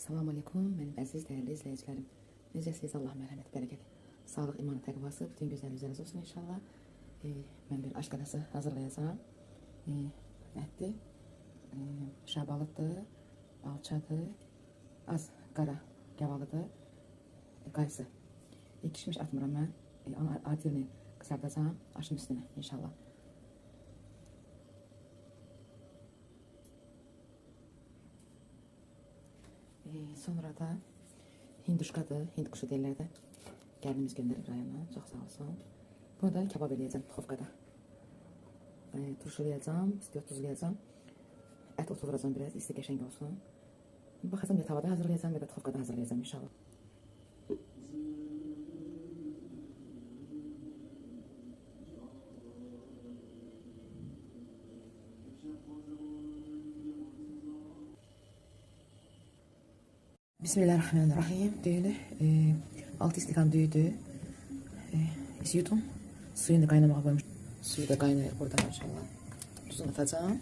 Assalamu alaikum, benim əziz, değerli izleyicilerim. Necəsiniz? Allah mərhəmət, bərəkət, sağlıq, iman, təqvası, bütün gözəl üzəriniz olsun inşallah. Ben bir aşk arası hazırlayacağım. Ətdir, şabalıqdır, alçadır, az qara gavalıdır, qayısı. Kişmiş atmıram mən. Onu adilini qısardacağım aşın üstüne inşallah. Sonra da hinduşkadır, hind kuşu deyirlər də. Gəlimiz göndərib rayona, çox sağ olsun. Bunu da kebab eləyəcəm xofqada. Turşulayacağım, istiyor tuzlayacağım. Ət otu vuracağım biraz, isti qəşəng olsun. Baxacağım ya tavada hazırlayacağım ya da xofqada hazırlayacağım inşallah. Bismillahirrahmanirrahim. Düğünü 6 istiqam düğüdü. Yudum. Suyunu da kaynamağa koymuş. Suyu da kaynıyor burada inşallah. Tuzunu atacağım.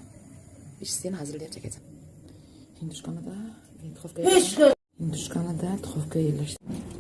İçsini hazırlayıp çekeceğim. Hinduşkanı da tuhafkaya yerleştirdim.